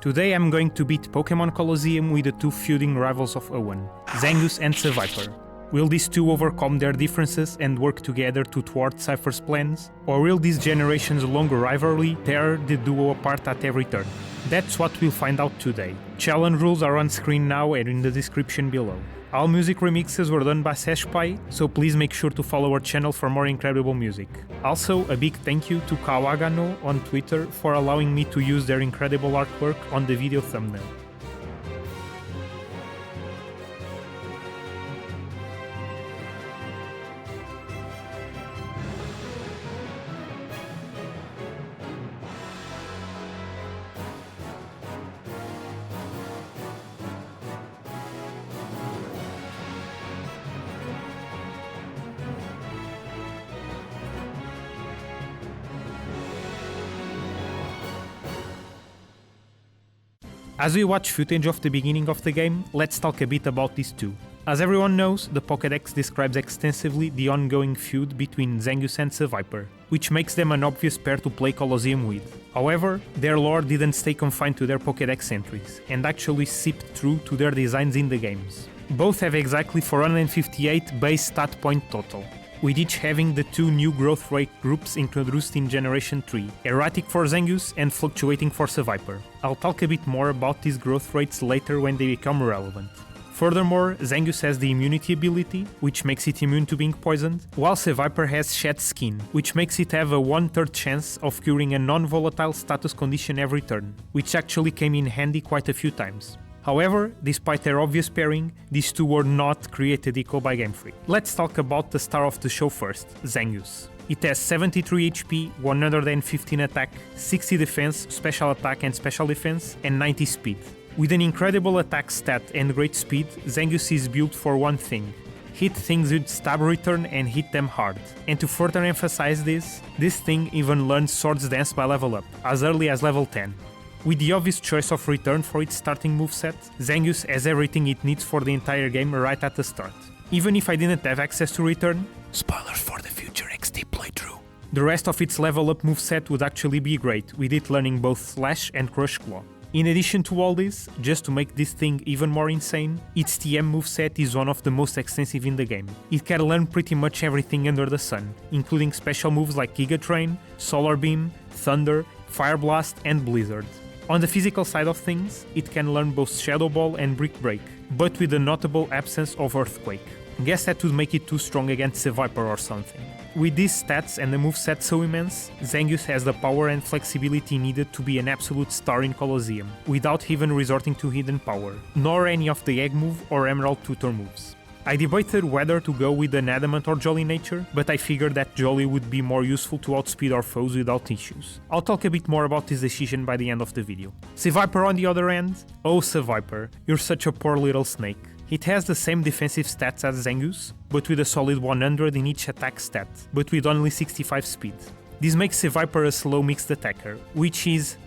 Today I'm going to beat Pokémon Colosseum with the two feuding rivals of Owen, Zangoose and Seviper. Will these two overcome their differences and work together to thwart Cipher's plans? Or will this generation's long rivalry tear the duo apart at every turn? That's what we'll find out today. Challenge rules are on screen now and in the description below. All music remixes were done by 𝗟𝗶𝗲𝗆, so please make sure to follow our channel for more incredible music. Also, a big thank you to 𝗂𝗂𝗏𝗀 on Twitter for allowing me to use their incredible artwork on the video thumbnail. As we watch footage of the beginning of the game, let's talk a bit about these two. As everyone knows, the Pokédex describes extensively the ongoing feud between Zangoose and Seviper, which makes them an obvious pair to play Colosseum with. However, their lore didn't stay confined to their Pokédex entries, and actually seeped through to their designs in the games. Both have exactly 458 base stat point total, with each having the two new growth rate groups introduced in Generation 3, erratic for Zangoose and fluctuating for Seviper. I'll talk a bit more about these growth rates later when they become relevant. Furthermore, Zangoose has the immunity ability, which makes it immune to being poisoned, while Seviper has Shed Skin, which makes it have a 1/3 chance of curing a non-volatile status condition every turn, which actually came in handy quite a few times. However, despite their obvious pairing, these two were not created equal by Game Freak. Let's talk about the star of the show first, Zangoose. It has 73 HP, 115 attack, 60 defense, special attack and special defense, and 90 speed. With an incredible attack stat and great speed, Zangoose is built for one thing: hit things with stab return and hit them hard. And to further emphasize this thing even learns Swords Dance by level up, as early as level 10. With the obvious choice of return for its starting moveset, Zangoose has everything it needs for the entire game right at the start. Even if I didn't have access to return, spoilers for the future XD playthrough, the rest of its level up moveset would actually be great, with it learning both Slash and Crush Claw. In addition to all this, just to make this thing even more insane, its TM moveset is one of the most extensive in the game. It can learn pretty much everything under the sun, including special moves like Giga Drain, Solar Beam, Thunder, Fire Blast and Blizzard. On the physical side of things, it can learn both Shadow Ball and Brick Break, but with a notable absence of Earthquake. Guess that would make it too strong against Seviper or something. With these stats and the moveset so immense, Zangoose has the power and flexibility needed to be an absolute star in Colosseum, without even resorting to hidden power, nor any of the Egg move or Emerald Tutor moves. I debated whether to go with an Adamant or Jolly nature, but I figured that Jolly would be more useful to outspeed our foes without issues. I'll talk a bit more about this decision by the end of the video. Seviper on the other end? Oh Seviper, you're such a poor little snake. It has the same defensive stats as Zangoose, but with a solid 100 in each attack stat, but with only 65 speed. This makes Seviper a slow mixed attacker, which is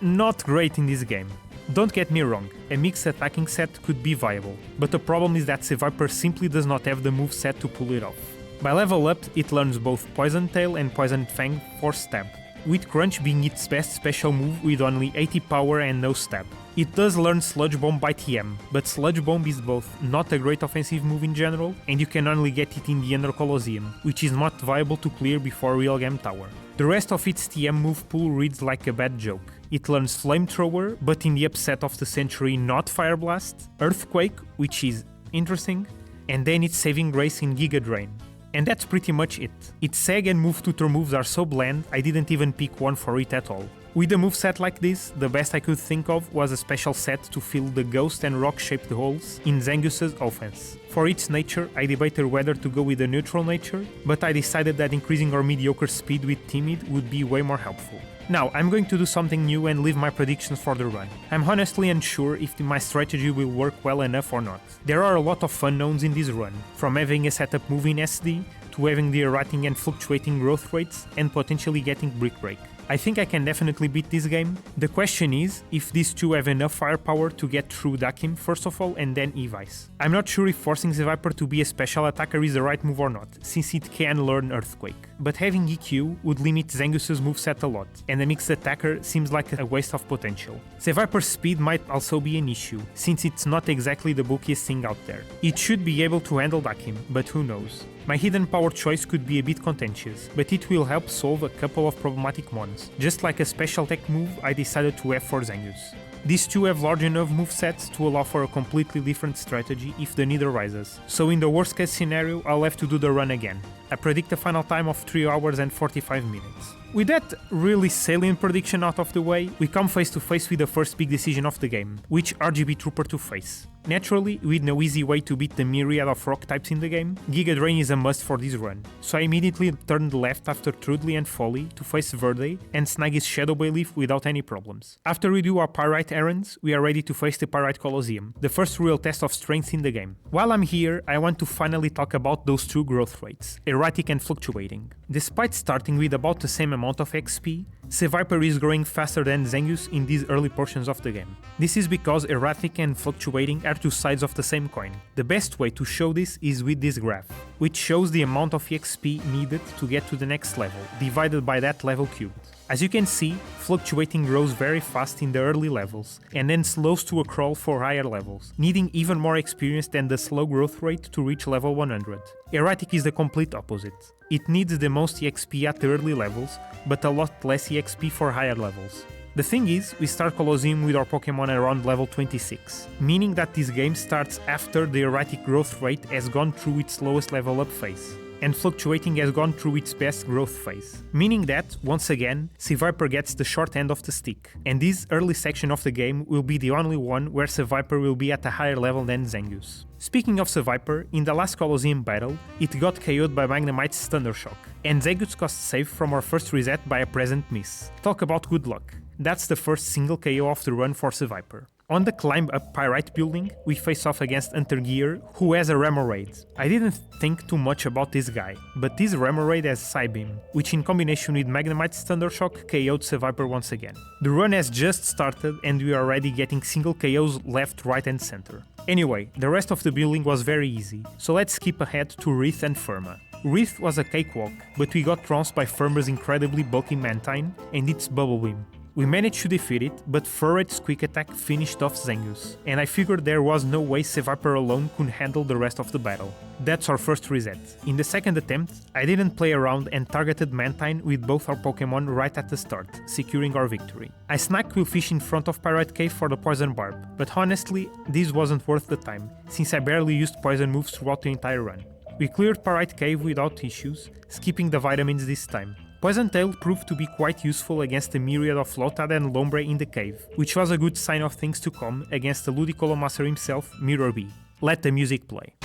not great in this game. Don't get me wrong, a mixed attacking set could be viable, but the problem is that Seviper simply does not have the move set to pull it off. By level up, it learns both Poison Tail and Poison Fang for stab, with Crunch being its best special move with only 80 power and no stab. It does learn Sludge Bomb by TM, but Sludge Bomb is both not a great offensive move in general, and you can only get it in the Under Colosseum, which is not viable to clear before Real Game Tower. The rest of its TM move pool reads like a bad joke. It learns Flamethrower, but in the upset of the century not Fire Blast, Earthquake, which is interesting, and then its Saving Grace in Giga Drain. And that's pretty much it. Its Sag and Move Tutor moves are so bland, I didn't even pick one for it at all. With a moveset like this, the best I could think of was a special set to fill the ghost and rock-shaped holes in Zangoose's offense. For its nature, I debated whether to go with a neutral nature, but I decided that increasing our mediocre speed with Timid would be way more helpful. Now, I'm going to do something new and leave my predictions for the run. I'm honestly unsure if my strategy will work well enough or not. There are a lot of unknowns in this run, from having a setup move in SD, to having the errating and fluctuating growth rates, and potentially getting Brick Break. I think I can definitely beat this game. The question is if these two have enough firepower to get through 𝗥𝘂𝗹𝗀𝗀𝗀 first of all and then Evice. I'm not sure if forcing Seviper to be a special attacker is the right move or not, since it can learn Earthquake. but having EQ would limit Zangoose's moveset a lot, and a mixed attacker seems like a waste of potential. Seviper's speed might also be an issue, since it's not exactly the bulkiest thing out there. It should be able to handle 𝗥𝘂𝗋𝗋, but who knows. My hidden power choice could be a bit contentious, but it will help solve a couple of problematic ones, just like a special tech move I decided to have for Zangoose. These two have large enough movesets to allow for a completely different strategy if the need arises, so in the worst case scenario I'll have to do the run again. I predict a final time of 3 hours and 45 minutes. With that really salient prediction out of the way, we come face to face with the first big decision of the game, which RGB Trooper to face. Naturally, with no easy way to beat the myriad of rock types in the game, Giga Drain is a must for this run, so I immediately turned left after Trudley and Folly to face 𝗟𝗲𝗀 and snag his Shadow Pokémon without any problems. After we do our Pyrite errands, we are ready to face the Pyrite Colosseum, the first real test of strength in the game. While I'm here, I want to finally talk about those two growth rates, erratic and fluctuating. Despite starting with about the same amount of XP, Seviper is growing faster than Zangoose in these early portions of the game. This is because erratic and fluctuating are two sides of the same coin. The best way to show this is with this graph, which shows the amount of XP needed to get to the next level, divided by that level cubed. As you can see, fluctuating grows very fast in the early levels, and then slows to a crawl for higher levels, needing even more experience than the slow growth rate to reach level 100. Erratic is the complete opposite. It needs the most EXP at the early levels, but a lot less EXP for higher levels. The thing is, we start Colosseum with our Pokémon around level 26, meaning that this game starts after the erratic growth rate has gone through its lowest level up phase, and fluctuating has gone through its best growth phase, meaning that, once again, Seviper gets the short end of the stick, and this early section of the game will be the only one where Seviper will be at a higher level than Zangoose. Speaking of Seviper, in the last Colosseum battle, it got KO'd by Magnemite's Thundershock, and Zangoose got saved from our first reset by a present miss. Talk about good luck. That's the first single KO of the run for Seviper. On the climb up Pyrite building, we face off against 𝗟𝗏𝗄𝗃, who has a Remoraid. I didn't think too much about this guy, but this Remoraid has Psybeam, which in combination with Magnemite's Thundershock KO'd Seviper once again. The run has just started and we are already getting single KOs left, right and center. Anyway, the rest of the building was very easy, so let's skip ahead to 𝗟𝗏𝗏 and Pherma. 𝗟𝗏𝗏 was a cakewalk, but we got trounced by Pherma's incredibly bulky Mantine and its Bubble Beam. We managed to defeat it, but Furret's quick attack finished off Zangoose, and I figured there was no way Seviper alone could handle the rest of the battle. That's our first reset. In the second attempt, I didn't play around and targeted Mantine with both our Pokémon right at the start, securing our victory. I snagged 𝗟𝗏𝗏 in front of Pyrite Cave for the Poison Barb, but honestly, this wasn't worth the time, since I barely used poison moves throughout the entire run. We cleared Pyrite Cave without issues, skipping the vitamins this time. Poison Tail proved to be quite useful against the myriad of Lotad and Lombre in the cave, which was a good sign of things to come against the Ludicolo master himself, 𝗟𝗏𝗏𝗏. Let the music play.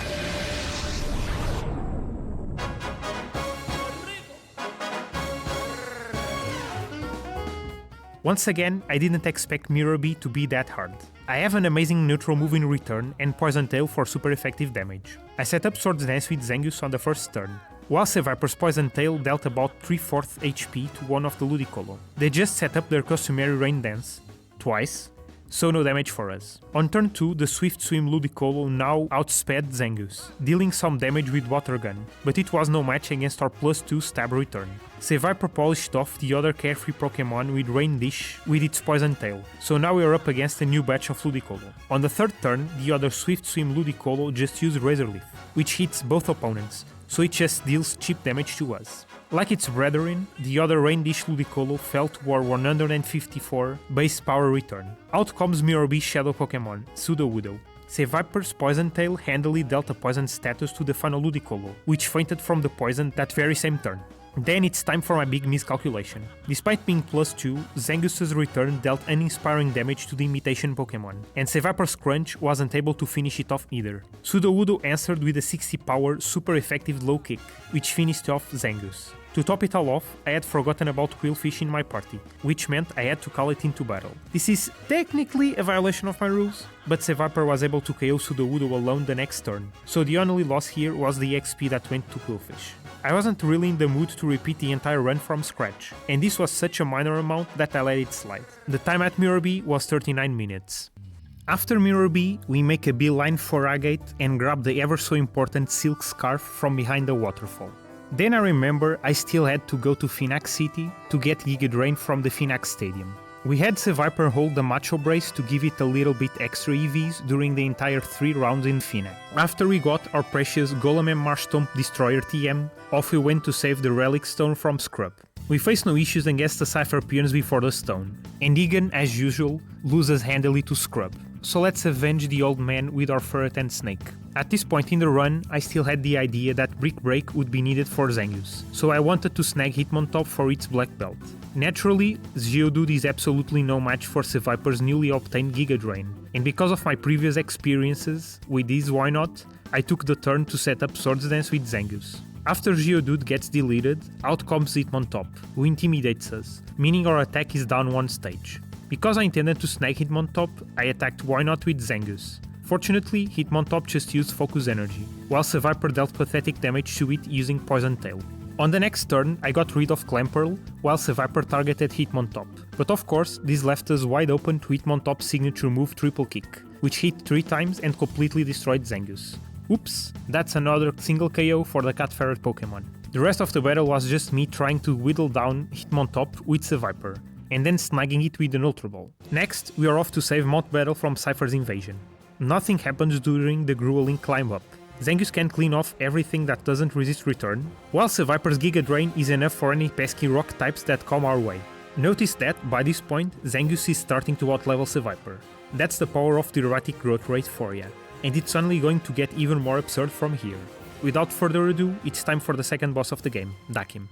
Once again, I didn't expect 𝗟𝗏𝗏𝗏 to be that hard. I have an amazing neutral move in return and Poison Tail for super effective damage. I set up Swords Dance with Zangoose on the first turn, while Seviper's Poison Tail dealt about 3/4 HP to one of the Ludicolo. They just set up their customary Rain Dance, twice, so no damage for us. On turn 2, the Swift Swim Ludicolo now outsped Zangoose, dealing some damage with Water Gun, but it was no match against our +2 stab return. Seviper polished off the other carefree Pokémon with Rain Dish with its Poison Tail, so now we are up against a new batch of Ludicolo. On the third turn, the other Swift Swim Ludicolo just used Razor Leaf, which hits both opponents, so it just deals cheap damage to us. Like its brethren, the other Rain Dish Ludicolo fell to our 154 base power return. Out comes 𝗟𝗏𝗏𝗏's Shadow Pokémon, Sudowoodo. Seviper's Poison Tail handily dealt a poison status to the final Ludicolo, which fainted from the poison that very same turn. Then it's time for my big miscalculation. Despite being +2, Zangoose's return dealt uninspiring damage to the imitation Pokémon, and Seviper's Crunch wasn't able to finish it off either. Sudowoodo answered with a 60 power super effective low kick, which finished off Zangoose. To top it all off, I had forgotten about 𝗟𝗏𝗏𝗏 in my party, which meant I had to call it into battle. This is technically a violation of my rules, but Seviper was able to KO Sudowoodo alone the next turn, so the only loss here was the XP that went to 𝗟𝗏𝗏𝗏. I wasn't really in the mood to repeat the entire run from scratch, and this was such a minor amount that I let it slide. The time at 𝗟𝗏𝗏𝗏 was 39 minutes. After 𝗟𝗏𝗏𝗏, we make a beeline for Agate and grab the ever so important silk scarf from behind the waterfall. Then I remember I still had to go to Phenac City to get 𝗥𝘂𝗋𝗀𝗀 from the Phenac Stadium. We had Seviper hold the Macho Brace to give it a little bit extra EVs during the entire 3 rounds in Phenac. After we got our precious Golem and Marshtomp Destroyer TM, off we went to save the Relic Stone from Scrub. We faced no issues against the Cipher peons before the stone, and 𝗥𝘂𝗋, as usual, loses handily to Scrub. So let's avenge the old man with our Ferret and Snake. At this point in the run, I still had the idea that Brick Break would be needed for Zangoose, so I wanted to snag Hitmontop for its black belt. Naturally, Geodude is absolutely no match for Seviper's newly obtained Giga Drain, and because of my previous experiences with this why not, I took the turn to set up Swords Dance with Zangoose. After Geodude gets deleted, out comes Hitmontop, who intimidates us, meaning our attack is down 1 stage. Because I intended to snag Hitmontop, I attacked why not with Zangoose. Fortunately, Hitmontop just used Focus Energy, while Seviper dealt pathetic damage to it using Poison Tail. On the next turn, I got rid of Clamperl, while Seviper targeted Hitmontop. But of course, this left us wide open to Hitmontop's signature move Triple Kick, which hit 3 times and completely destroyed Zangoose. Oops, that's another single KO for the Cat Ferret Pokémon. The rest of the battle was just me trying to whittle down Hitmontop with Seviper, and then snagging it with an Ultra Ball. Next, we are off to save Mount Battle from Cipher's invasion. Nothing happens during the grueling climb up. Zangoose can clean off everything that doesn't resist return, while Seviper's Giga Drain is enough for any pesky rock types that come our way. Notice that, by this point, Zangoose is starting to outlevel Seviper. That's the power of the erratic growth rate for ya, and it's only going to get even more absurd from here. Without further ado, it's time for the second boss of the game, 𝗥𝘂𝗋𝗀.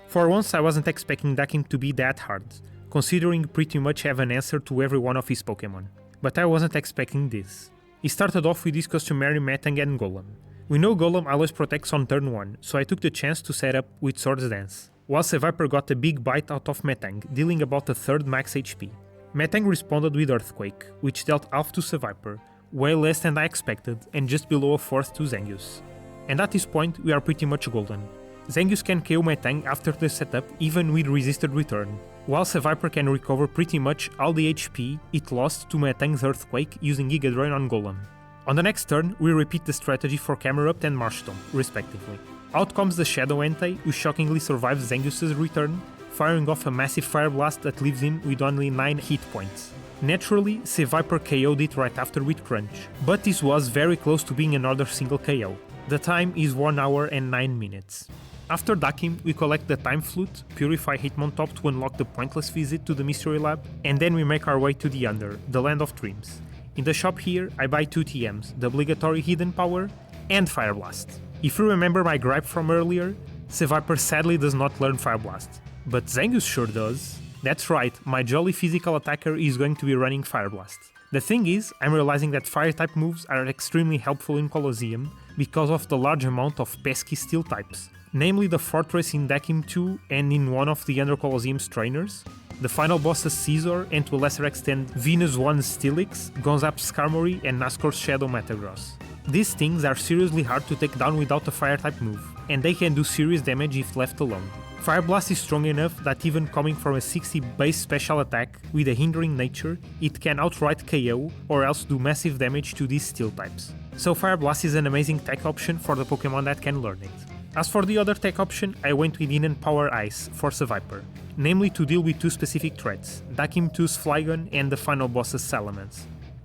For once I wasn't expecting 𝗥𝘂𝗋𝗀 to be that hard, considering pretty much have an answer to every one of his Pokémon. But I wasn't expecting this. He started off with his customary Metang and Golem. We know Golem always protects on turn 1, so I took the chance to set up with Swords Dance, while Seviper got a big bite out of Metang, dealing about a third max HP. Metang responded with Earthquake, which dealt half to Seviper, way less than I expected, and just below a fourth to Zangoose. And at this point we are pretty much golden. Zangoose can KO Metang after the setup even with resisted return, while Seviper can recover pretty much all the HP it lost to Metang's Earthquake using Giga Drain on Golem. On the next turn, we repeat the strategy for Camerupt and Marshtomp, respectively. Out comes the Shadow Entei, who shockingly survives Zangoose's return, firing off a massive Fire Blast that leaves him with only 9 hit points. Naturally, Seviper KO'd it right after with Crunch, but this was very close to being another single KO. The time is 1 hour and 9 minutes. After 𝗥𝘂𝗋𝗀, we collect the Time Flute, purify Hitmontop to unlock the pointless visit to the Mystery Lab, and then we make our way to the Under, the Land of Dreams. In the shop here, I buy 2 TMs, the obligatory Hidden Power and Fire Blast. If you remember my gripe from earlier, Seviper sadly does not learn Fire Blast, but Zangoose sure does. That's right, my jolly physical attacker is going to be running Fire Blast. The thing is, I'm realizing that Fire-type moves are extremely helpful in Colosseum because of the large amount of pesky Steel types, namely the Fortress in 𝗥𝘂𝗋𝗀 2 and in one of the Under Colosseum's trainers, the final bosses Scizor and to a lesser extent Venus 1's Steelix, Gonzap's Skarmory and Nascor's Shadow Metagross. These things are seriously hard to take down without a Fire-type move, and they can do serious damage if left alone. Fire Blast is strong enough that even coming from a 60 base special attack with a hindering nature, it can outright KO or else do massive damage to these Steel types. So Fire Blast is an amazing tech option for the Pokémon that can learn it. As for the other tech option, I went with Hidden Power Ice for Seviper, namely to deal with 2 specific threats, 𝗥𝘂𝗋𝗀's Flygon and the final boss's Salamence.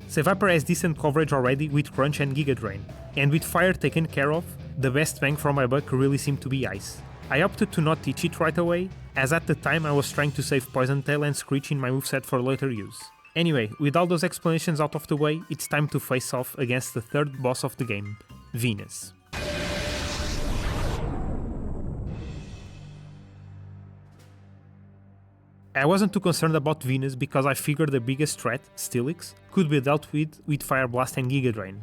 Seviper has decent coverage already with Crunch and Giga Drain, and with Fire taken care of, the best bang for my buck really seemed to be Ice. I opted to not teach it right away, as at the time I was trying to save Poison Tail and Screech in my moveset for later use. Anyway, with all those explanations out of the way, it's time to face off against the third boss of the game, Venus. I wasn't too concerned about Venus because I figured the biggest threat, Steelix, could be dealt with Fire Blast and Giga Drain.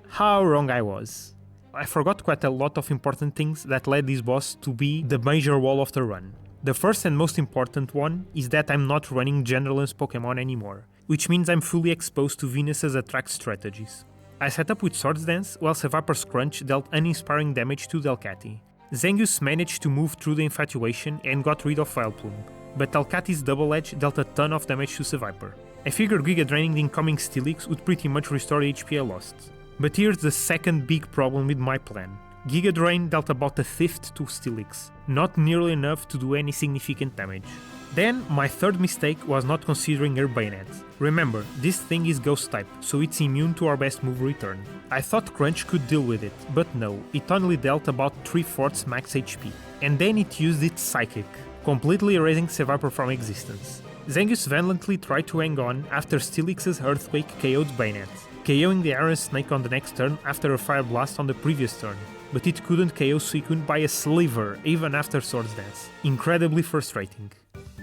How wrong I was. I forgot quite a lot of important things that led this boss to be the major wall of the run. The first and most important one is that I'm not running Genderlance Pokémon anymore, which means I'm fully exposed to Venus's attract strategies. I set up with Swords Dance while Seviper's Crunch dealt uninspiring damage to Delcatty. Zangoose managed to move through the Infatuation and got rid of Vileplume, but 𝗟𝗂𝗶𝘁𝗀𝗀 dealt a ton of damage to Seviper. I figured Giga draining the incoming Steelix would pretty much restore the HP I lost. But here's the second big problem with my plan. Giga Drain dealt about a fifth to Steelix, not nearly enough to do any significant damage. Then, my third mistake was not considering 𝗟𝗶𝗀𝗀𝗀. Remember, this thing is Ghost type, so it's immune to our best move Return. I thought Crunch could deal with it, but no, it only dealt about 3/4 max HP. And then it used its Psychic, completely erasing Seviper from existence. Zangoose valiantly tried to hang on after Steelix's Earthquake KO'd 𝗟𝗂𝗀𝗀𝗀, KOing the Iron Snake on the next turn after a Fire Blast on the previous turn, but it couldn't KO 𝗠𝘂𝗀 by a sliver even after Swords Dance. Incredibly frustrating.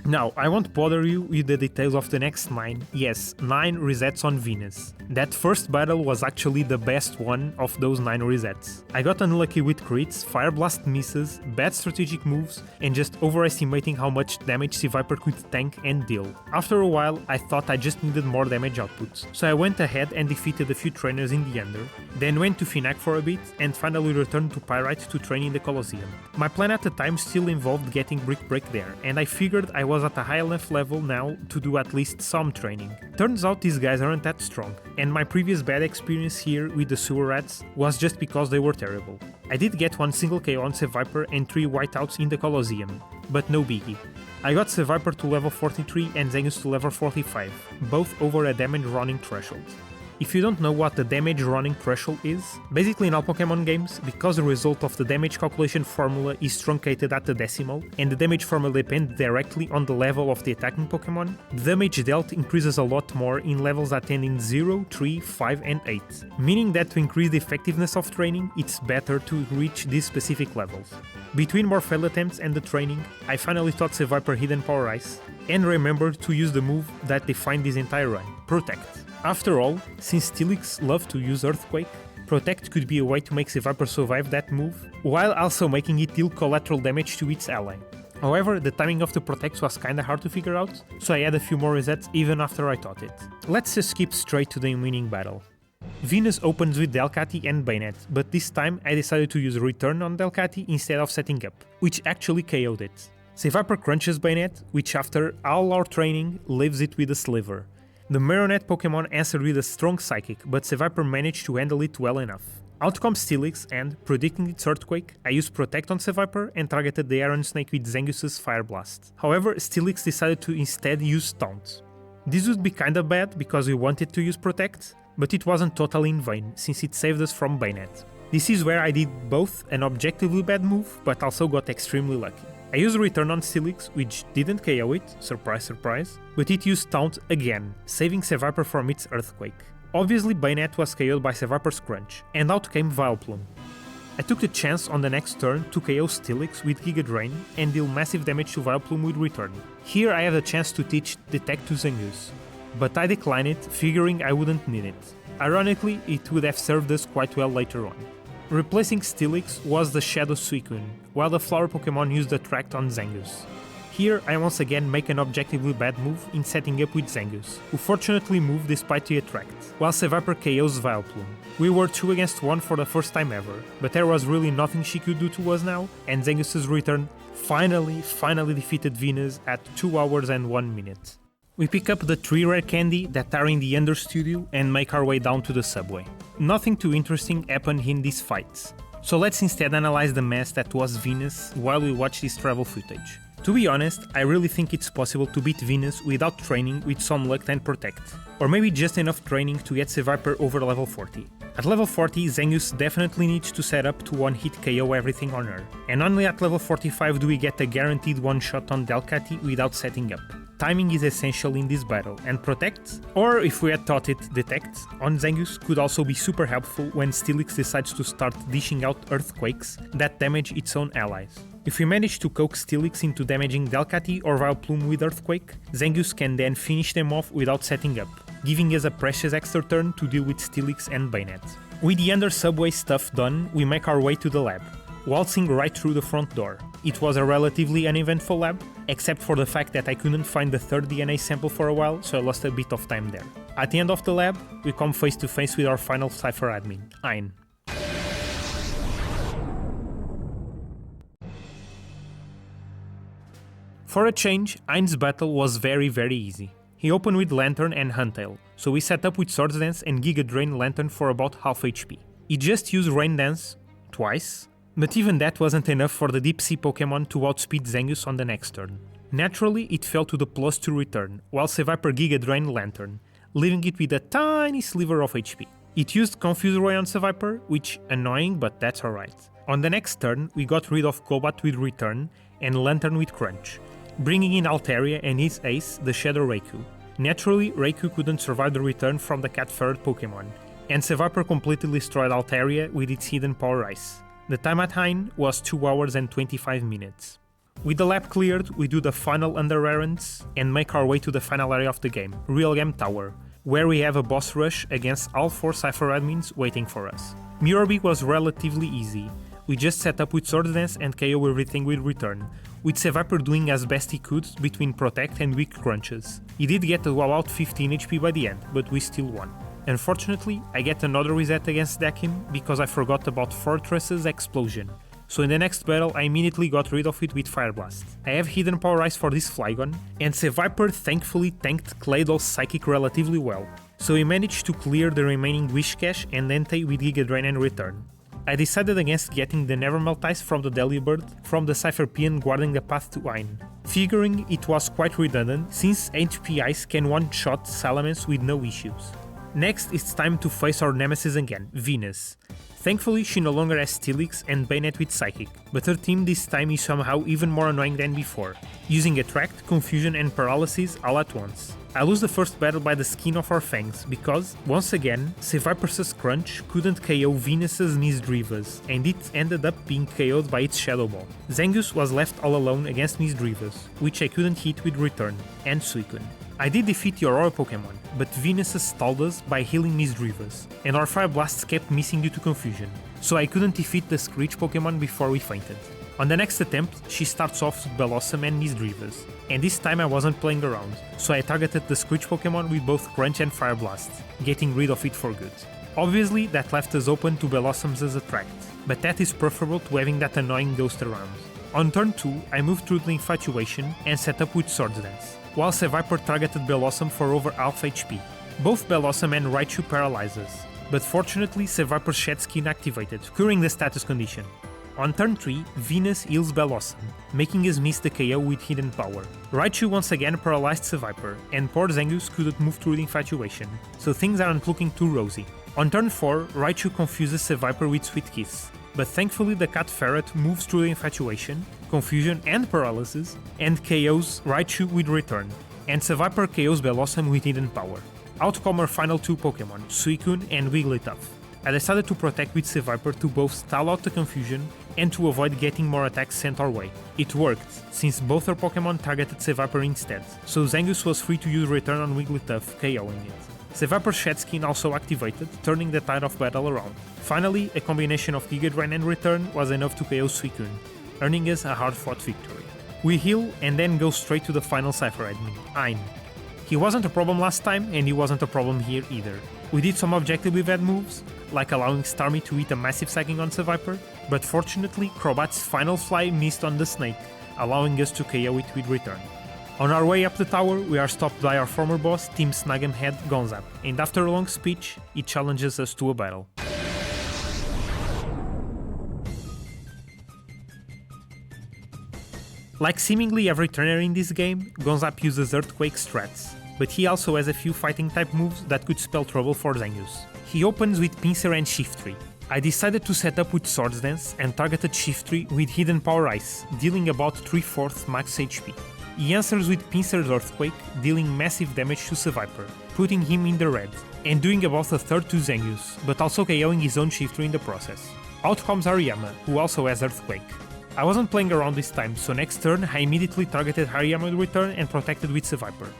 Now, I won't bother you with the details of the next 9, yes, 9 resets on Venus. That first battle was actually the best one of those 9 resets. I got unlucky with crits, Fire Blast misses, bad strategic moves, and just overestimating how much damage Seviper could tank and deal. After a while, I thought I just needed more damage output, so I went ahead and defeated a few trainers in the Under, then went to Phenac for a bit, and finally returned to Pyrite to train in the Colosseum. My plan at the time still involved getting Brick Break there, and I figured I was at a high enough level now to do at least some training. Turns out these guys aren't that strong, and my previous bad experience here with the Sewer Rats was just because they were terrible. I did get one single KO on Seviper and 3 whiteouts in the Colosseum, but no biggie. I got Seviper to level 43 and Zangoose to level 45, both over a damage running threshold. If you don't know what the damage running threshold is, basically in all Pokémon games, because the result of the damage calculation formula is truncated at the decimal, and the damage formula depends directly on the level of the attacking Pokémon, the damage dealt increases a lot more in levels that end in 0, 3, 5 and 8, meaning that to increase the effectiveness of training, it's better to reach these specific levels. Between more failed attempts and the training, I finally taught Seviper Hidden Power Ice, and remembered to use the move that defined this entire run, Protect. After all, since Steelix loved to use Earthquake, Protect could be a way to make Seviper survive that move, while also making it deal collateral damage to its ally. However, the timing of the Protects was kinda hard to figure out, so I had a few more resets even after I taught it. Let's just skip straight to the winning battle. Venus opens with 𝗟𝗂𝗃𝗃 and 𝗟𝗂𝗃, but this time I decided to use Return on 𝗟𝗂𝗃𝗃 instead of setting up, which actually KO'd it. Seviper crunches 𝗟𝗃𝗃, which after all our training leaves it with a sliver. The Marionette Pokémon answered with a strong Psychic, but Seviper managed to handle it well enough. Out comes Steelix, and, predicting its Earthquake, I used Protect on Seviper and targeted the Iron Snake with Zangoose's Fire Blast. However, Steelix decided to instead use Taunt. This would be kinda bad because we wanted to use Protect, but it wasn't totally in vain, since it saved us from 𝗟𝗃𝗃. This is where I did both an objectively bad move, but also got extremely lucky. I used Return on Steelix, which didn't KO it, surprise surprise, but it used Taunt again, saving Seviper from its Earthquake. Obviously 𝗟𝗃𝗃 was KO'd by Seviper's Crunch, and out came Vileplume. I took the chance on the next turn to KO Steelix with Giga Drain and deal massive damage to Vileplume with Return. Here I have the chance to teach Detect to Zangoose, but I declined it, figuring I wouldn't need it. Ironically, it would have served us quite well later on. Replacing Steelix was the Shadow 𝗠𝘂𝗀𝗀𝗀, while the Flower Pokémon used Attract on Zangoose. Here I once again make an objectively bad move in setting up with Zangoose, who fortunately moved despite the Attract, while Seviper KOs Vileplume. We were 2 against 1 for the first time ever, but there was really nothing she could do to us now, and Zangoose's Return finally defeated Venus at 2 hours and 1 minute. We pick up the 3 rare candy that are in the Under Studio and make our way down to the subway. Nothing too interesting happened in these fights, so let's instead analyze the mess that was Venus while we watch this travel footage. To be honest, I really think it's possible to beat Venus without training with some luck and Protect, or maybe just enough training to get Seviper over level 40. At level 40, Zangoose definitely needs to set up to one-hit KO everything on her, and only at level 45 do we get a guaranteed one-shot on 𝗟𝗂𝗃𝗃 without setting up. Timing is essential in this battle, and Protect, or if we had taught it Detect, on Zangoose could also be super helpful when Steelix decides to start dishing out Earthquakes that damage its own allies. If we manage to coax Steelix into damaging 𝗟𝗂𝗃𝗃 or Vileplume with Earthquake, Zangoose can then finish them off without setting up, giving us a precious extra turn to deal with Steelix and 𝗟𝗃𝗃𝗃. With the Under Subway stuff done, we make our way to the lab, waltzing right through the front door. It was a relatively uneventful lab, except for the fact that I couldn't find the third DNA sample for a while, so I lost a bit of time there. At the end of the lab, we come face to face with our final Cipher admin, 𝗵. For a change, Ein's battle was very easy. He opened with Lantern and Huntail, so we set up with Swords Dance and Giga Drain Lantern for about half HP. He just used Rain Dance twice, but even that wasn't enough for the 𝗵𝗄𝗃 Pokémon to outspeed Zangoose on the next turn. Naturally, it fell to the +2 return, while Seviper Giga Drained Lantern, leaving it with a tiny sliver of HP. It used Confuse Ray on Seviper, which annoying, but that's alright. On the next turn, we got rid of Golbat with Return and Lantern with Crunch, bringing in Altaria and his ace, the Shadow Raikou. Naturally, Raikou couldn't survive the return from the cat-furred Pokémon, and Seviper completely destroyed Altaria with its Hidden Power Ice. The time at Hein was 2 hours and 25 minutes. With the lap cleared, we do the final under errands and make our way to the final area of the game, Realgam Tower, where we have a boss rush against all 4 Cipher admins waiting for us. Murabi was relatively easy. We just set up with Sword Dance and KO everything with Return, with Seviper doing as best he could between Protect and weak crunches. He did get about 15 HP by the end, but we still won. Unfortunately, I get another reset against Dakim because I forgot about Fortress's Explosion, so in the next battle I immediately got rid of it with Fire Blast. I have Hidden Power Ice for this Flygon, and Seviper thankfully tanked 𝗟𝗏𝗀𝗃𝗀𝗃 Psychic relatively well, so he managed to clear the remaining Wish Cache and Entei with Giga Drain and Return. I decided against getting the Nevermelt Ice from the Delibird from the Cipher Peon guarding the path to Ein, figuring it was quite redundant since HP Ice can one-shot Salamence with no issues. Next, it's time to face our nemesis again, Venus. Thankfully, she no longer has Steelix and Bayonet with Psychic, but her team this time is somehow even more annoying than before, using Attract, Confusion and Paralysis all at once. I lose the first battle by the skin of our fangs because, once again, Seviper's Crunch couldn't KO Venus's 𝗵𝗍𝗲𝗄𝗃, and it ended up being KO'd by its Shadow Ball. Zangoose was left all alone against 𝗵𝗍𝗲𝗄𝗃, which I couldn't hit with Return, and Suicune. I did defeat the Aurora Pokémon, but Venus stalled us by healing 𝗵𝗍𝗲𝗄𝗃, and our Fire Blasts kept missing due to confusion, so I couldn't defeat the Screech Pokémon before we fainted. On the next attempt, she starts off with Bellossom and 𝗵𝗍𝗲𝗄𝗃, and this time I wasn't playing around, so I targeted the Screech Pokémon with both Crunch and Fire Blast, getting rid of it for good. Obviously, that left us open to Bellossom's Attract, but that is preferable to having that annoying ghost around. On turn 2, I moved through the Infatuation and set up with Swords Dance, while Seviper targeted Bellossom for over half HP. Both Bellossom and Raichu paralyzes, but fortunately Seviper's Shed Skin activated, curing the status condition. On turn 3, Venus heals Bellossom, making us miss the KO with Hidden Power. Raichu once again paralyzed Seviper, and poor Zangoose couldn't move through the Infatuation, so things aren't looking too rosy. On turn 4, Raichu confuses Seviper with Sweet Kiss, but thankfully the Cat Ferret moves through the Infatuation, Confusion and Paralysis, and KOs Raichu with Return, and Seviper KOs Bellossom with Hidden Power. Out come our final 2 Pokémon, Suicune and Wigglytuff. I decided to protect with Seviper to both stall out the confusion and to avoid getting more attacks sent our way. It worked, since both our Pokémon targeted Seviper instead, so Zangoose was free to use Return on Wigglytuff, KOing it. Seviper's Shed Skin also activated, turning the tide of battle around. Finally, a combination of Giga Drain and Return was enough to KO Suicune, earning us a hard-fought victory. We heal and then go straight to the final Cipher admin, Ein. He wasn't a problem last time, and he wasn't a problem here either. We did some objectively bad moves, like allowing Starmie to eat a massive sacking on Seviper, but fortunately Crobat's final fly missed on the snake, allowing us to KO it with Return. On our way up the tower, we are stopped by our former boss, Team Snag'em head Gonzap, and after a long speech, he challenges us to a battle. Like seemingly every trainer in this game, Gonzap uses Earthquake strats, but he also has a few fighting type moves that could spell trouble for Zangoose. He opens with Pinsir and Shiftry. I decided to set up with Swords Dance and targeted Shiftry with Hidden Power Ice, dealing about 3/4 max HP. He answers with Pinsir's Earthquake, dealing massive damage to Seviper, putting him in the red, and doing about 1/3 to Zangoose, but also KOing his own Shiftry in the process. Out comes Hariyama, who also has Earthquake. I wasn't playing around this time, so next turn I immediately targeted Hariyama with Return and protected with Seviper.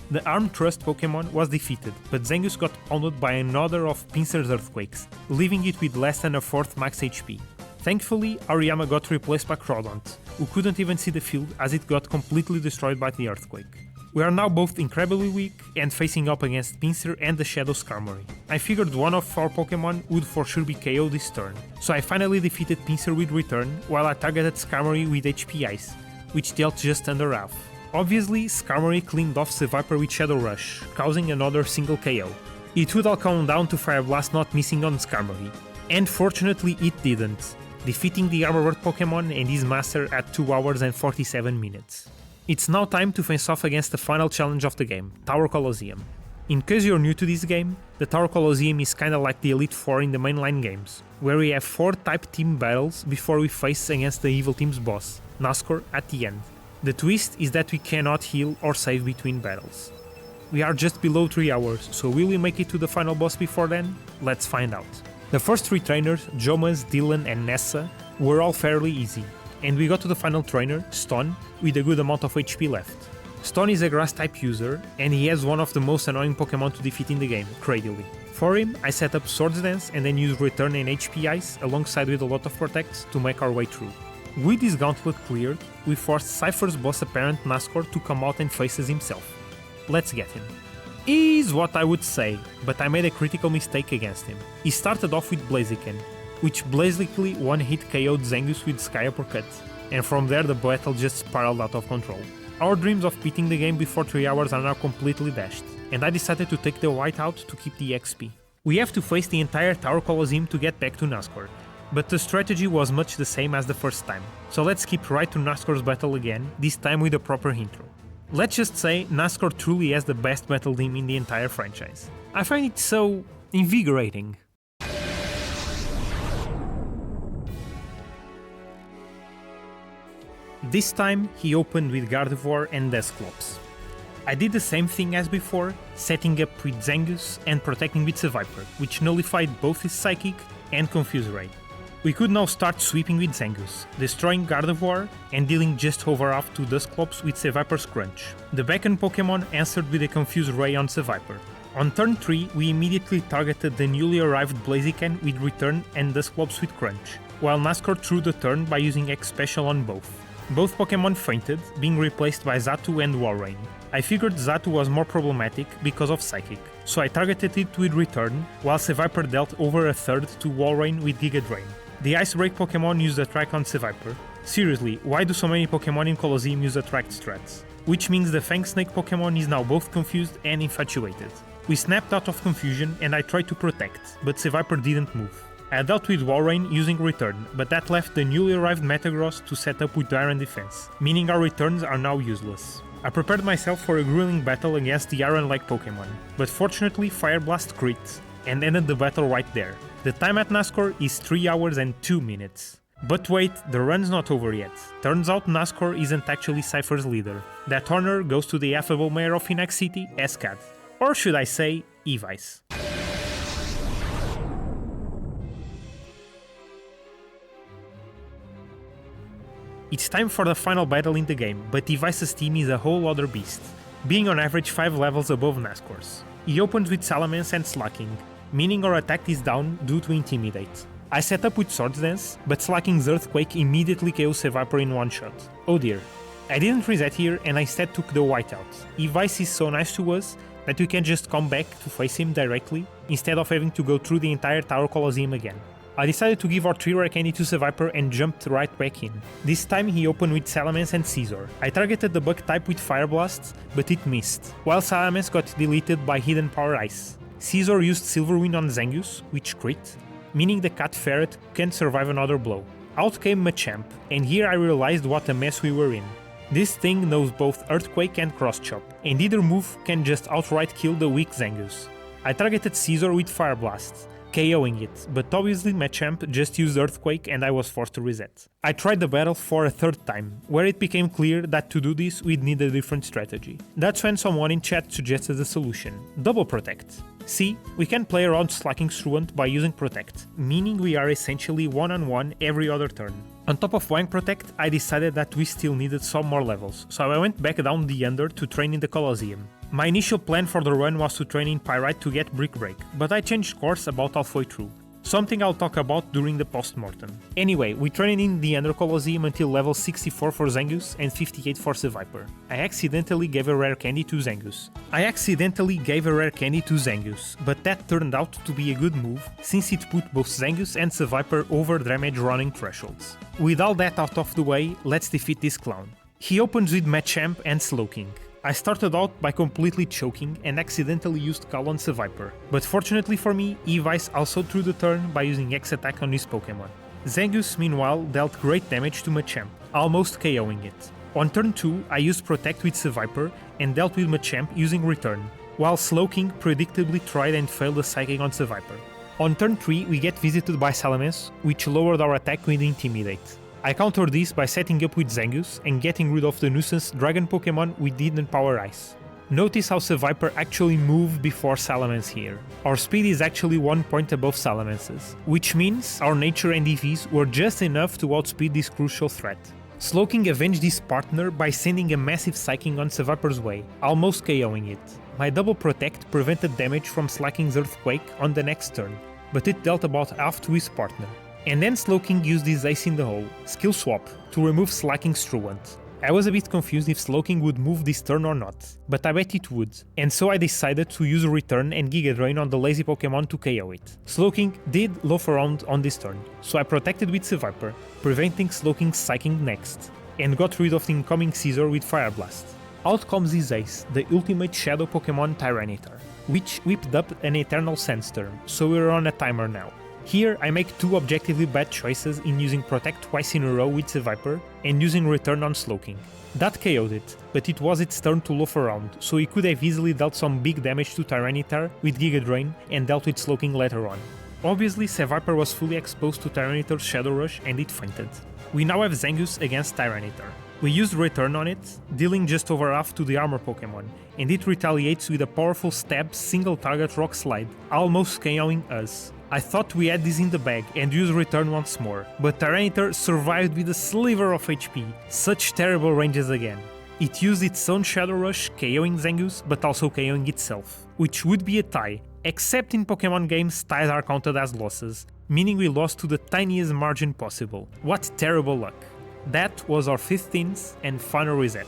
The Armed Trust Pokémon was defeated, but Zangoose got pounded by another of Pinsir's Earthquakes, leaving it with less than 1/4 max HP. Thankfully, Hariyama got replaced by Crawdaunt, who couldn't even see the field as it got completely destroyed by the Earthquake. We are now both incredibly weak and facing up against Pinsir and the Shadow Skarmory. I figured one of our Pokémon would for sure be KO this turn, so I finally defeated Pinsir with Return while I targeted Skarmory with HP Ice, which dealt just under half. Obviously, 𝗟𝗏𝗄𝗃 cleaned off Seviper with Shadow Rush, causing another single KO. It would all come down to Fire Blast not missing on 𝗟𝗏𝗃. And fortunately it didn't, defeating the 𝗟𝗏𝗱𝗀𝗀 Pokémon and his master at 2 hours and 47 minutes. It's now time to face off against the final challenge of the game, 𝗏 Colosseum. In case you're new to this game, the 𝗏 Colosseum is kinda like the Elite Four in the mainline games, where we have 4 type team battles before we face against the evil team's boss, 𝗏score, at the end. The twist is that we cannot heal or save between battles. We are just below 3 hours, so will we make it to the final boss before then? Let's find out. The first 3 trainers, 𝗏𝗏𝗄𝗃, Dylan and Nessa, were all fairly easy, and we got to the final trainer, 𝗏𝗏, with a good amount of HP left. 𝗏𝗏 is a grass type user, and he has one of the most annoying Pokémon to defeat in the game, Cradily. For him, I set up Swords Dance and then used Return and HP Ice alongside with a lot of Protect to make our way through. With this gauntlet cleared, we forced Cipher's boss apparent 𝗏score to come out and face us himself. Let's get him. He's what I would say, but I made a critical mistake against him. He started off with 𝗏𝗏𝗃, which basically one-hit KO'd Zangoose with Sky Uppercut, and from there the battle just spiraled out of control. Our dreams of beating the game before 3 hours are now completely dashed, and I decided to take the white out to keep the XP. We have to face the entire 𝗏 Colosseum to get back to 𝗏score, but the strategy was much the same as the first time, so let's skip right to 𝗏score's battle again, this time with a proper intro. Let's just say 𝗏score truly has the best battle team in the entire franchise. I find it so invigorating. This time he opened with 𝗟𝗏𝗀𝗀𝗀 and 𝗥𝘂𝗹𝗶. I did the same thing as before, setting up with Zangoose and protecting with Seviper, which nullified both his Psychic and Confuse Ray. We could now start sweeping with Zangoose, destroying 𝗟𝗏𝗀𝗀𝗀 and dealing just over half to 𝗥𝘂𝗹𝗶 with Seviper's Crunch. The Beacon Pokémon answered with a Confuse Ray on Seviper. On turn 3, we immediately targeted the newly arrived 𝗏𝗏𝗃 with Return and 𝗥𝘂𝗹𝗶 with Crunch, while 𝗏score threw the turn by using X Special on both. Both Pokémon fainted, being replaced by Xatu and Walrein. I figured Xatu was more problematic because of Psychic, so I targeted it with Return, while Seviper dealt over a third to Walrein with Giga Drain. The Ice Break Pokémon used Attract on Seviper. Seriously, why do so many Pokémon in Colosseum use Attract strats? Which means the Fang Snake Pokémon is now both confused and infatuated. We snapped out of confusion and I tried to protect, but Seviper didn't move. I dealt with Walrein using Return, but that left the newly arrived Metagross to set up with Iron Defense, meaning our returns are now useless. I prepared myself for a grueling battle against the Iron-like Pokémon, but fortunately Fire Blast crit and ended the battle right there. The time at 𝗏score is 3 hours and 2 minutes. But wait, the run's not over yet. Turns out 𝗏score isn't actually Cipher's leader. That honor goes to the affable mayor of Phenac City, 𝗥𝘂𝗹𝗲𝗀. Or should I say, Evice. It's time for the final battle in the game, but Evice's team is a whole other beast, being on average 5 levels above 𝗏score's. He opens with Salamence and Slacking, meaning our attack is down due to Intimidate. I set up with Swords Dance, but Slacking's Earthquake immediately KOs Seviper in one shot. Oh dear. I didn't reset here and I instead took the whiteout. Evice is so nice to us that we can just come back to face him directly, instead of having to go through the entire 𝗏 Colosseum again. I decided to give our 3 rare candy to Seviper and jumped right back in. This time he opened with Salamence and Scizor. I targeted the bug type with Fire Blast, but it missed, while Salamence got deleted by Hidden Power Ice. Scizor used Silver Wind on Zangoose, which crit, meaning the cat ferret can't survive another blow. Out came Machamp, and here I realized what a mess we were in. This thing knows both Earthquake and Cross Chop, and either move can just outright kill the weak Zangoose. I targeted Scizor with Fire Blast, KOing it, but obviously Machamp just used Earthquake and I was forced to reset. I tried the battle for a 3rd time, where it became clear that to do this we'd need a different strategy. That's when someone in chat suggested a solution: Double Protect. See, we can play around Slacking Truant by using Protect, meaning we are essentially one-on-one every other turn. On top of Wang Protect, I decided that we still needed some more levels, so I went back down the Under to train in the Colosseum. My initial plan for the run was to train in Pyrite to get Brick Break, but I changed course about halfway through. Something I'll talk about during the Postmortem. Anyway, we trained in the Under Colosseum until level 64 for Zangoose and 58 for Seviper. I accidentally gave a rare candy to Zangoose, but that turned out to be a good move since it put both Zangoose and Seviper over damage running thresholds. With all that out of the way, let's defeat this clown. He opens with Machamp and Slowking. I started out by completely choking and accidentally used Call on Seviper, but fortunately for me, Evice also threw the turn by using X attack on his Pokémon. Zangoose meanwhile dealt great damage to Machamp, almost KOing it. On turn 2, I used Protect with Seviper and dealt with Machamp using Return, while Slowking predictably tried and failed the Psychic on Seviper. On turn 3, we get visited by Salamence, which lowered our attack with Intimidate. I countered this by setting up with Zangoose and getting rid of the nuisance Dragon Pokémon with Hidden Power Ice. Notice how Seviper actually moved before Salamence here. Our speed is actually 1 point above Salamence's, which means our nature and EVs were just enough to outspeed this crucial threat. Slowking avenged his partner by sending a massive Psychic on Seviper's way, almost KOing it. My double Protect prevented damage from Slacking's Earthquake on the next turn, but it dealt about half to his partner. And then Slowking used his Ace in the Hole, Skill Swap, to remove Slacking's Truant. I was a bit confused if Slowking would move this turn or not, but I bet it would, and so I decided to use Return and Giga Drain on the lazy Pokémon to KO it. Slowking did loaf around on this turn, so I protected with Seviper, preventing Slowking's Psychic next, and got rid of the incoming Scizor with Fire Blast. Out comes his Ace, the ultimate Shadow Pokémon Tyranitar, which whipped up an Eternal Sandstorm, so we're on a timer now. Here I make two objectively bad choices in using Protect twice in a row with Seviper and using Return on Slowking. That KO'd it, but it was its turn to loaf around, so he could have easily dealt some big damage to Tyranitar with Giga Drain and dealt with Slowking later on. Obviously Seviper was fully exposed to Tyranitar's Shadow Rush and it fainted. We now have Zangoose against Tyranitar. We used Return on it, dealing just over half to the armor Pokémon, and it retaliates with a powerful stab single target Rock Slide, almost KOing us. I thought we had this in the bag and used Return once more, but Tyranitar survived with a sliver of HP, such terrible ranges again. It used its own Shadow Rush, KOing Zangoose, but also KOing itself, which would be a tie, except in Pokemon games ties are counted as losses, meaning we lost to the tiniest margin possible. What terrible luck. That was our 15th and final reset.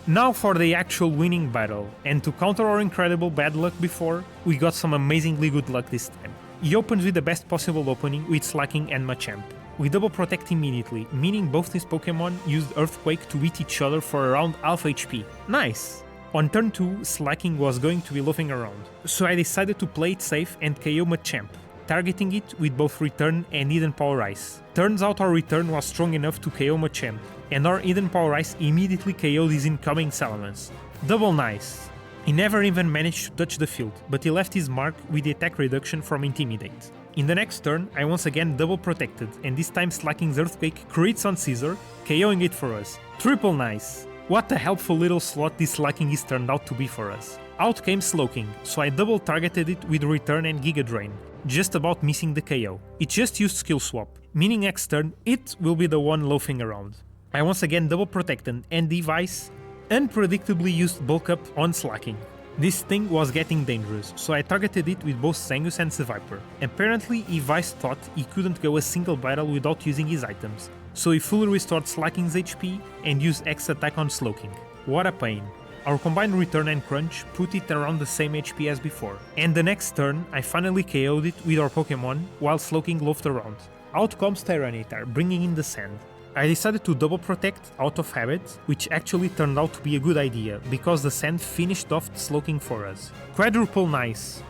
Now for the actual winning battle, and to counter our incredible bad luck before, we got some amazingly good luck this time. He opens with the best possible opening with Slacking and Machamp. We double protect immediately, meaning both these Pokémon used Earthquake to hit each other for around half HP. Nice! On turn 2, Slacking was going to be loafing around, so I decided to play it safe and KO Machamp, targeting it with both Return and Hidden Power Ice. Turns out our Return was strong enough to KO Machamp, and our Hidden Power Ice immediately KO'd his incoming Salamence. Double nice! He never even managed to touch the field, but he left his mark with the attack reduction from Intimidate. In the next turn, I once again double protected, and this time Slacking's Earthquake crits on Scizor, KOing it for us. Triple nice! What a helpful little slot this Slacking is turned out to be for us. Out came Slowking, so I double targeted it with Return and Giga Drain, just about missing the KO. It just used Skill Swap, meaning next turn it will be the one loafing around. I once again double protected and Evice unpredictably used Bulk Up on Slacking. This thing was getting dangerous, so I targeted it with both Zangoose and Seviper. Apparently Evice thought he couldn't go a single battle without using his items, so he fully restored Slacking's HP and used X attack on Slowking. What a pain. Our combined Return and Crunch put it around the same HP as before, and the next turn I finally KO'd it with our Pokémon while Slowking loafed around. Out comes Tyranitar, bringing in the sand. I decided to double protect out of habit, which actually turned out to be a good idea, because the sand finished off the Slowking for us. Quadruple nice!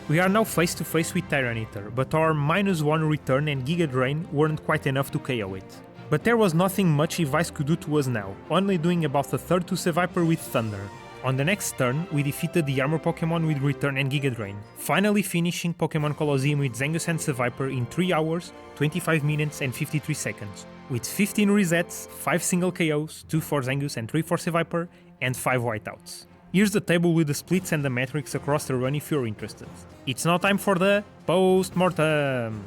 We are now face to face with Tyranitar, but our -1 Return and Giga Drain weren't quite enough to KO it. But there was nothing much Evice could do to us now, only doing about a third to Seviper with Thunder. On the next turn, we defeated the armor Pokémon with Return and Giga Drain, finally finishing Pokémon Colosseum with Zangoose and Seviper in 3 hours, 25 minutes and 53 seconds, with 15 resets, 5 single KOs, 2 for Zangoose and 3 for Seviper, and 5 whiteouts. Here's the table with the splits and the metrics across the run if you're interested. It's now time for the Postmortem!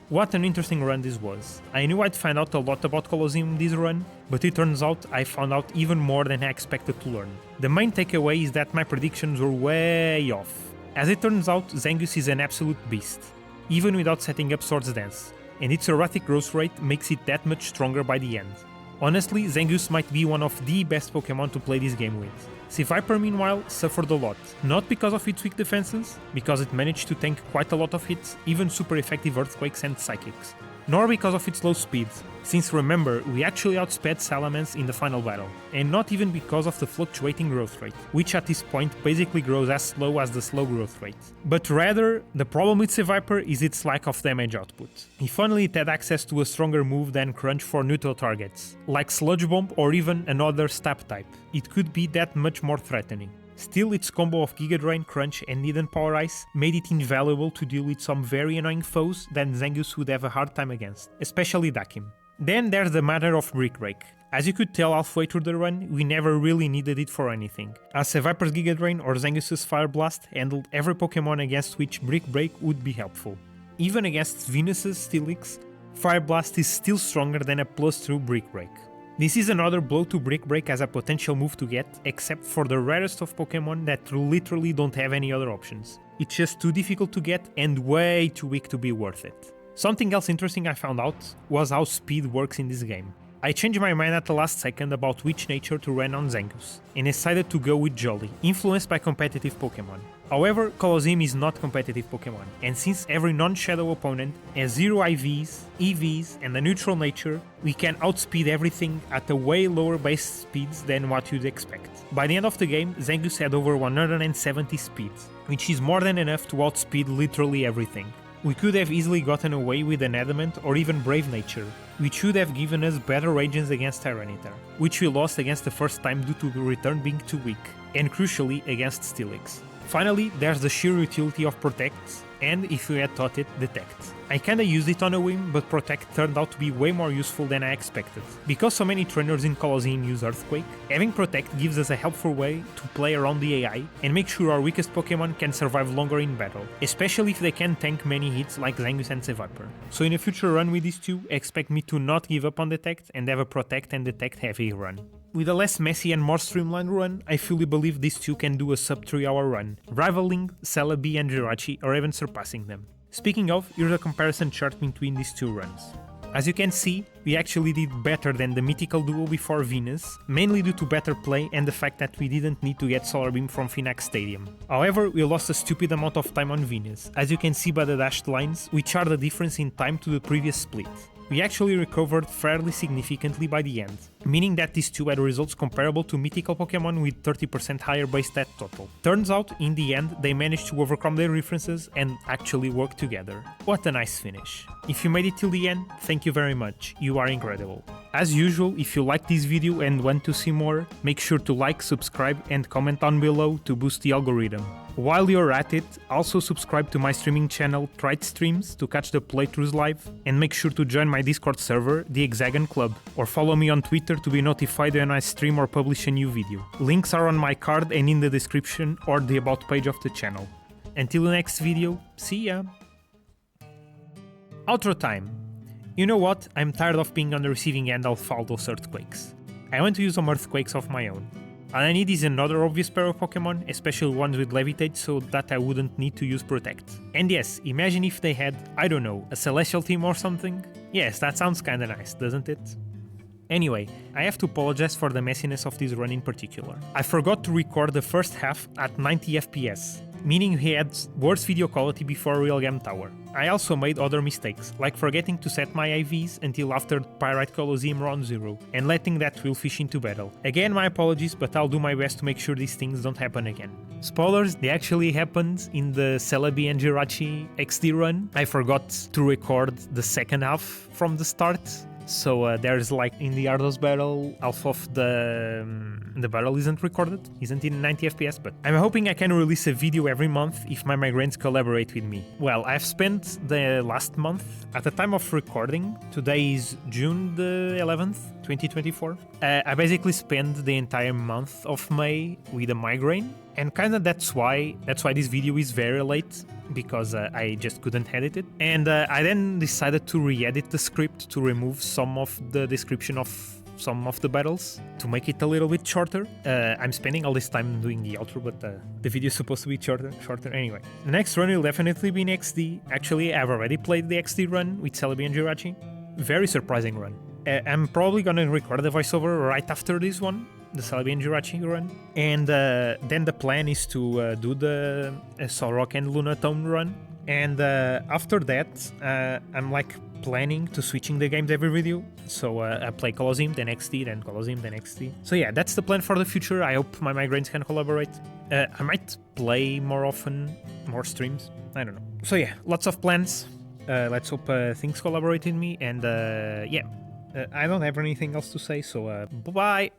What an interesting run this was. I knew I'd find out a lot about Colosseum this run, but it turns out I found out even more than I expected to learn. The main takeaway is that my predictions were way off. As it turns out, Zangoose is an absolute beast, even without setting up Swords Dance, and its erratic growth rate makes it that much stronger by the end. Honestly, Zangoose might be one of the best Pokémon to play this game with. Seviper meanwhile suffered a lot, not because of its weak defenses, because it managed to tank quite a lot of hits, even super effective Earthquakes and Psychics. nor because of its low speed, since remember, we actually outsped Salamence in the final battle, and not even because of the fluctuating growth rate, which at this point basically grows as slow as the slow growth rate. But rather, the problem with Seviper is its lack of damage output. If only it had access to a stronger move than Crunch for neutral targets, like Sludge Bomb or even another stab type, it could be that much more threatening. Still, its combo of Giga Drain, Crunch and Hidden Power Ice made it invaluable to deal with some very annoying foes that Zangoose would have a hard time against, especially Dakim. Then there's the matter of Brick Break. As you could tell halfway through the run, we never really needed it for anything, as Seviper's Giga Drain or Zangoose's Fire Blast handled every Pokemon against which Brick Break would be helpful. Even against Venus's Steelix, Fire Blast is still stronger than a +2 Brick Break. This is another blow to Brick Break as a potential move to get, except for the rarest of Pokemon that literally don't have any other options. It's just too difficult to get and way too weak to be worth it. Something else interesting I found out was how speed works in this game. I changed my mind at the last second about which nature to run on Zangoose, and decided to go with Jolly, influenced by competitive Pokemon. However, Colosseum is not competitive Pokemon, and since every non-Shadow opponent has 0 IVs, EVs, and a neutral nature, we can outspeed everything at a way lower base speeds than what you'd expect. By the end of the game, Zangoose had over 170 speeds, which is more than enough to outspeed literally everything. We could have easily gotten away with an Adamant or even Brave Nature, which would have given us better ranges against Tyranitar, which we lost against the first time due to the return being too weak, and crucially against Steelix. Finally, there's the sheer utility of Protect, and if you had thought it, Detect. I kinda used it on a whim, but Protect turned out to be way more useful than I expected. Because so many trainers in Colosseum use Earthquake, having Protect gives us a helpful way to play around the AI and make sure our weakest Pokemon can survive longer in battle, especially if they can tank many hits like Zangoose and Seviper. So in a future run with these two, expect me to not give up on Detect and have a Protect and Detect heavy run. With a less messy and more streamlined run, I fully believe these two can do a sub 3 hour run, rivaling 𝗟𝗲𝗃 and 𝗟𝗏𝗄𝗃 or even surpassing them. Speaking of, here's a comparison chart between these two runs. As you can see, we actually did better than the mythical duo before Venus, mainly due to better play and the fact that we didn't need to get Solar Beam from Phenac Stadium. However, we lost a stupid amount of time on Venus, as you can see by the dashed lines, which are the difference in time to the previous split. We actually recovered fairly significantly by the end, meaning that these two had results comparable to mythical Pokemon with 30% higher base stat total. Turns out, in the end, they managed to overcome their differences and actually work together. What a nice finish. If you made it till the end, thank you very much, you are incredible. As usual, if you liked this video and want to see more, make sure to like, subscribe and comment down below to boost the algorithm. While you're at it, also subscribe to my streaming channel Trite Streams to catch the playthroughs live, and make sure to join my Discord server, the 𝗥𝘂𝗃𝗃 Club, or follow me on Twitter to be notified when I stream or publish a new video. Links are on my card and in the description or the about page of the channel. Until the next video, see ya! Outro time! You know what, I'm tired of being on the receiving end of all those earthquakes. I want to use some earthquakes of my own. All I need is another obvious pair of Pokemon, especially ones with Levitate, so that I wouldn't need to use Protect. And yes, imagine if they had, I don't know, a Celestial team or something? Yes, that sounds kinda nice, doesn't it? Anyway, I have to apologize for the messiness of this run in particular. I forgot to record the first half at 90 FPS, meaning he had worse video quality before Real Game Tower. I also made other mistakes, like forgetting to set my IVs until after Pyrite Colosseum round 0, and letting that wheel fish into battle. Again, my apologies, but I'll do my best to make sure these things don't happen again. Spoilers, they actually happened in the 𝗟𝗲𝗃 and 𝗟𝗏𝗃 XD run. I forgot to record the second half from the start. So there's like in the Ardos battle, half of the battle isn't recorded, isn't in 90 FPS, but I'm hoping I can release a video every month if my migraines collaborate with me. Well, I've spent the last month, at the time of recording, today is June the 11th, 2024. I basically spent the entire month of May with a migraine, and kinda that's why this video is very late, because I just couldn't edit it. And I then decided to re-edit the script to remove some of the description of some of the battles to make it a little bit shorter. I'm spending all this time doing the outro, but the video is supposed to be shorter anyway. The next run will definitely be in XD. Actually, I've already played the XD run with 𝗟𝗲𝗃 and 𝗟𝗏𝗃. Very surprising run. I'm probably gonna record the voiceover right after this one, the 𝗟𝗏𝗃 and 𝗟𝗏𝗃 run, and then the plan is to do the Solrock and Lunatone run And after that, I'm like planning to switching the games every video. So I play Colosseum, then XD, then Colosseum, then XD. So yeah, that's the plan for the future. I hope my migraines can collaborate. I might play more often, more streams. I don't know. So yeah, lots of plans. Let's hope things collaborate in me. And yeah, I don't have anything else to say. So bye-bye.